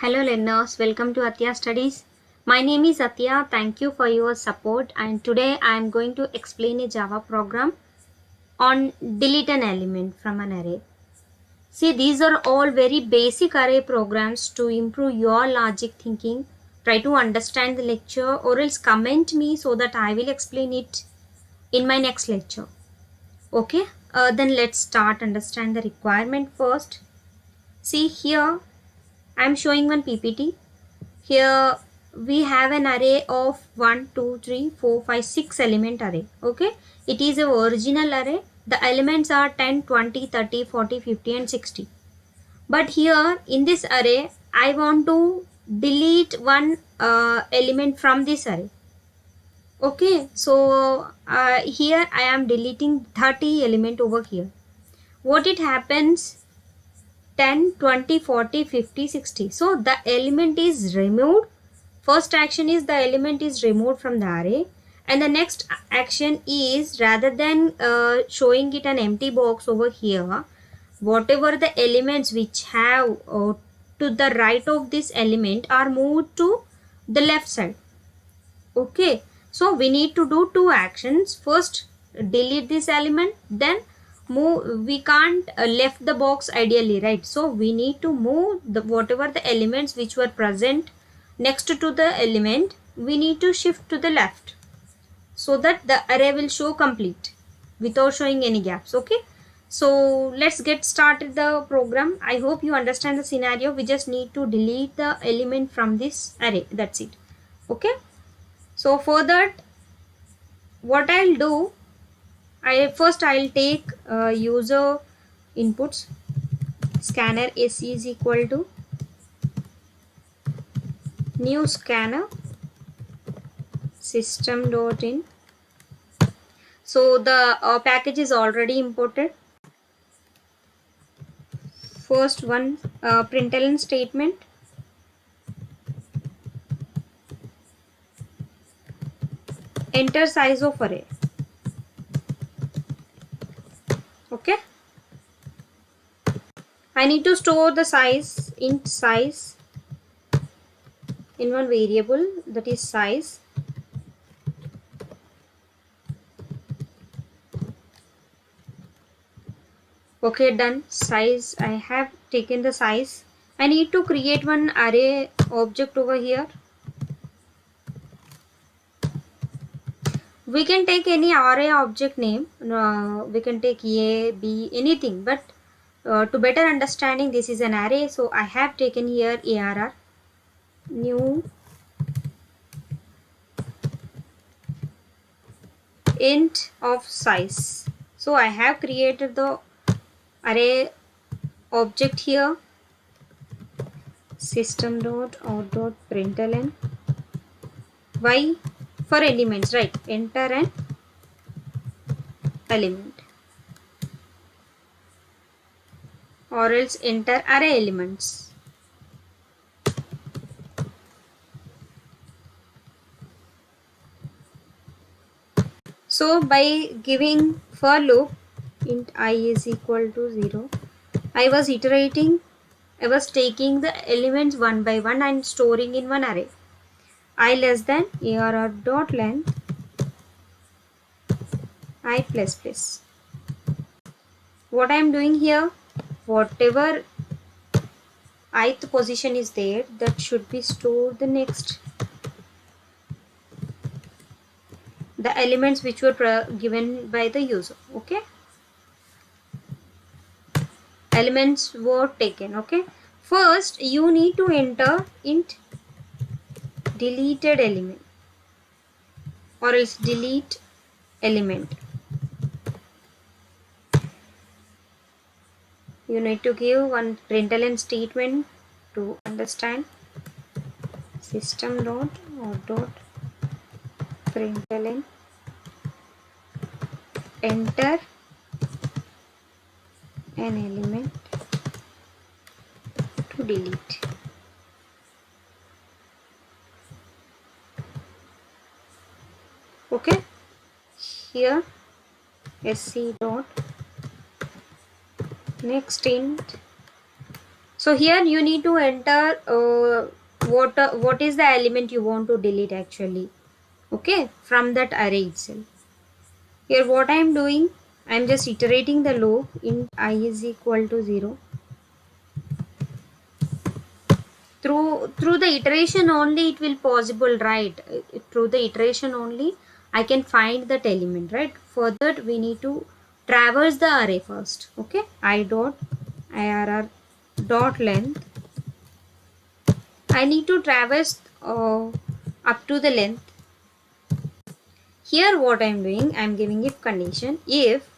Hello learners, welcome to Atya Studies. My name is Atya. Thank you for your support, and today I am going to explain a Java program on delete an element from an array. See, these are all very basic array programs to improve your logic thinking. Try to understand the lecture or else comment me so that I will explain it in my next lecture. Okay, then let's start understand the requirement first. See here, I am showing one PPT. Here we have an array of 1 2 3 4 5 6 element array. Okay, it is a original array. The elements are 10 20 30 40 50 and 60. But here in this array I want to delete one element from this array. Okay, so here I am deleting 30 element over here. What it happens, 10 20 40 50 60, so the element is removed. First action is the element is removed from the array, and the next action is, rather than showing it an empty box over here, whatever the elements which have to the right of this element are moved to the left side. Okay, so we need to do two actions. First delete this element, then move. We can't left the box ideally, right? So we need to move the whatever the elements which were present next to the element, we need to shift to the left so that the array will show complete without showing any gaps. Okay, so let's get started the program. I hope you understand the scenario. We just need to delete the element from this array, that's it. Okay, so for that, what I'll do, I'll take user inputs. Scanner s is equal to new scanner system.in. So the package is already imported. First one, println statement. Enter size of array. Okay, I need to store the size, int size, in one variable, that is size. Okay, done. Size, I have taken the size. I need to create one array object over here. We can take any array object name. We can take A, B, anything, but to better understanding, this is an array, so I have taken here arr, new int of size. So I have created the array object here. System.out.println y for elements, right? Enter an element or else enter array elements. So by giving for loop int I is equal to 0, I was iterating, I was taking the elements one by one and storing in one array. I less than arr dot length I plus plus. What I am doing here, whatever ith position is there, that should be stored the next. The elements which were given by the user. Okay, elements were taken. Okay, first you need to enter int deleted element or else delete element. You need to give one println statement to understand. System.out.println enter an element to delete. Okay, here sc dot next int. So here you need to enter what is the element you want to delete actually, okay, from that array itself. Here what I am doing, I am just iterating the loop int I is equal to 0. Through the iteration only it will possible, right? Through the iteration only I can find that element, right? For that we need to traverse the array first, okay. I dot irr dot length, I need to traverse up to the length. Here what I am doing, I am giving if condition, if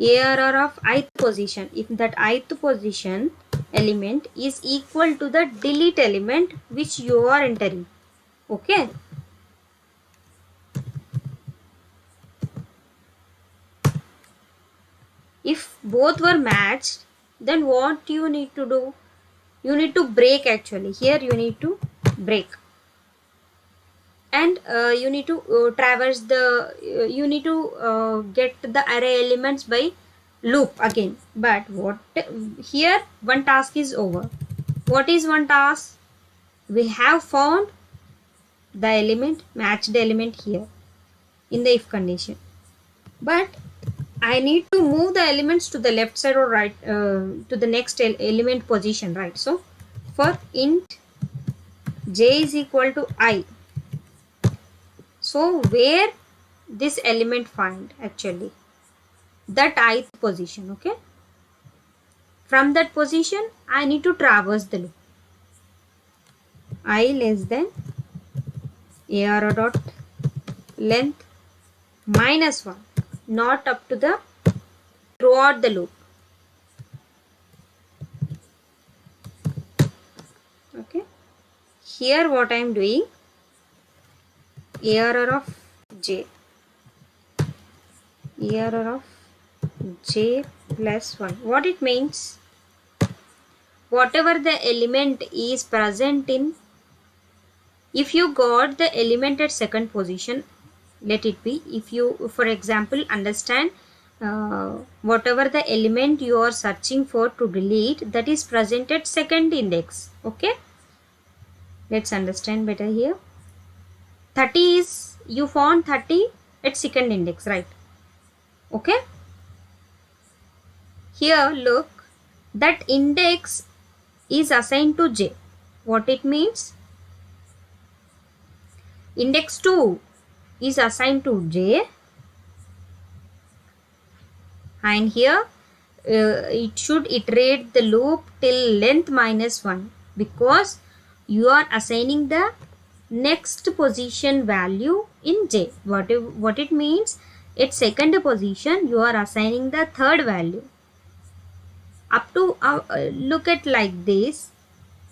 ARR of ith position, if that ith position element is equal to the delete element which you are entering, okay. If both were matched, then what you need to do, you need to break actually. Here you need to break, and you need to traverse the you need to get the array elements by loop again. But what here, one task is over. What is one task? We have found the element, matched element here in the if condition, but I need to move the elements to the left side or right, to the next element position, right? So for int j is equal to I, so where this element find actually, that ith position, okay. From that position I need to traverse the loop. I less than arr dot length minus 1, not up to the throughout the loop, okay. Here what I am doing, arr of j plus 1. What it means, whatever the element is present in, if you got the element at second position, let it be, if you for example understand whatever the element you are searching for to delete, that is present at second index, okay. Let's understand better here. 30 is, you found 30 at second index, right? Okay. Here look, that index is assigned to j. What it means? Index 2 is assigned to j, and here it should iterate the loop till length minus 1, because you are assigning the next position value in j. What it means, at second position you are assigning the third value. Up to look at like this,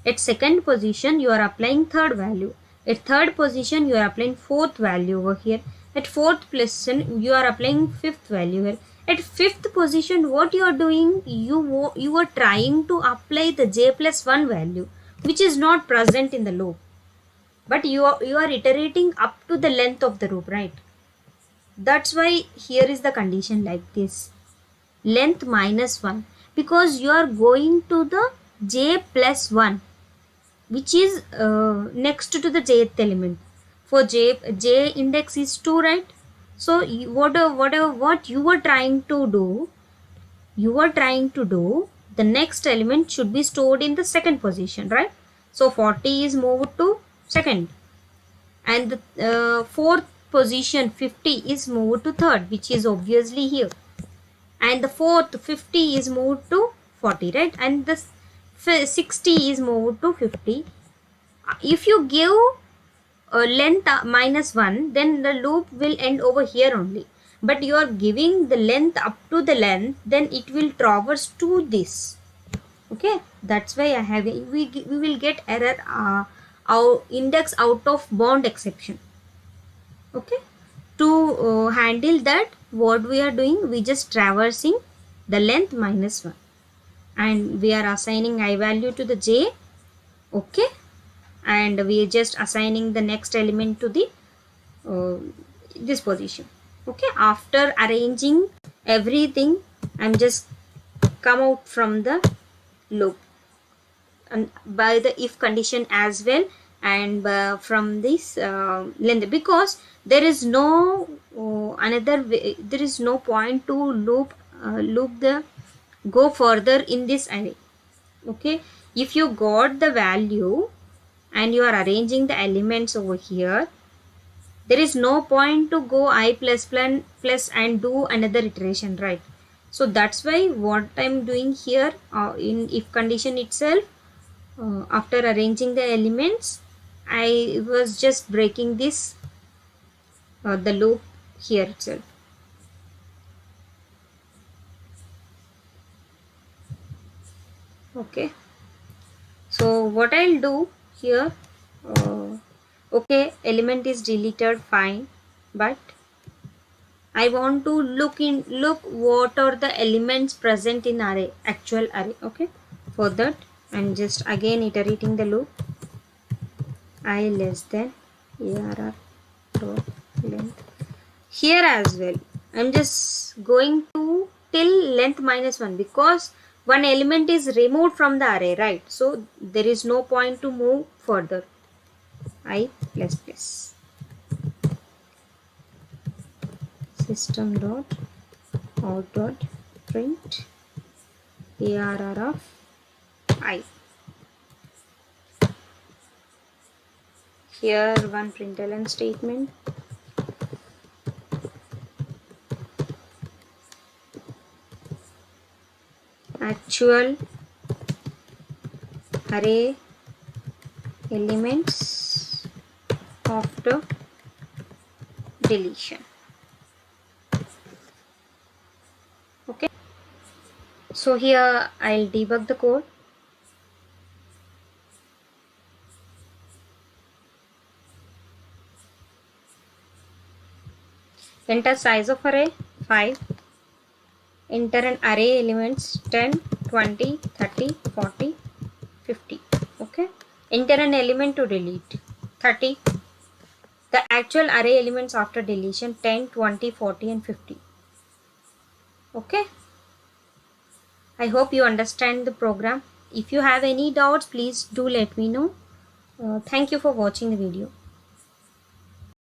at second position you are applying third value, at third position you are applying fourth value over here, at fourth position you are applying fifth value here. At fifth position what you are doing, you are trying to apply the j plus 1 value which is not present in the loop, but you are iterating up to the length of the loop, right? That's why here is the condition like this, length minus 1, because you are going to the j plus 1 which is next to the jth element. For j index is 2, right? So what you were trying to do, the next element should be stored in the second position, right? So 40 is moved to second, and the fourth position 50 is moved to third, which is obviously here, and the fourth 50 is moved to 40, right? And the 60 is moved to 50. If you give a length minus 1, then the loop will end over here only, but you are giving the length up to the length, then it will traverse to this, okay. That's why I have we will get error our index out of bound exception, okay. To handle that, what we are doing, we just traversing the length minus 1, and we are assigning I value to the j, okay, and we are just assigning the next element to the this position, okay. After arranging everything, I'm just come out from the loop. by the if condition as well, and from this length, because there is no another way, there is no point to loop the go further in this array. Okay, if you got the value and you are arranging the elements over here, there is no point to go I plus and do another iteration, right? So that's why what I'm doing here in if condition itself, after arranging the elements, I was just breaking this the loop here itself. Okay, so what I'll do here, okay, element is deleted, fine, but I want to look what are the elements present in array, actual array. Okay, for that I'm just again iterating the loop. I less than arr dot length. Here as well, I'm just going to till length minus 1, because one element is removed from the array, right? So there is no point to move further. I plus plus system dot out dot print arr of I. Here one println statement. Actual array elements after deletion. Okay, so here I'll debug the code. Enter size of array 5. Enter an array elements 10, 20, 30, 40, 50. Okay, enter an element to delete 30. The actual array elements after deletion 10, 20, 40 and 50. Okay, I hope you understand the program. If you have any doubts, please do let me know. Thank you for watching the video.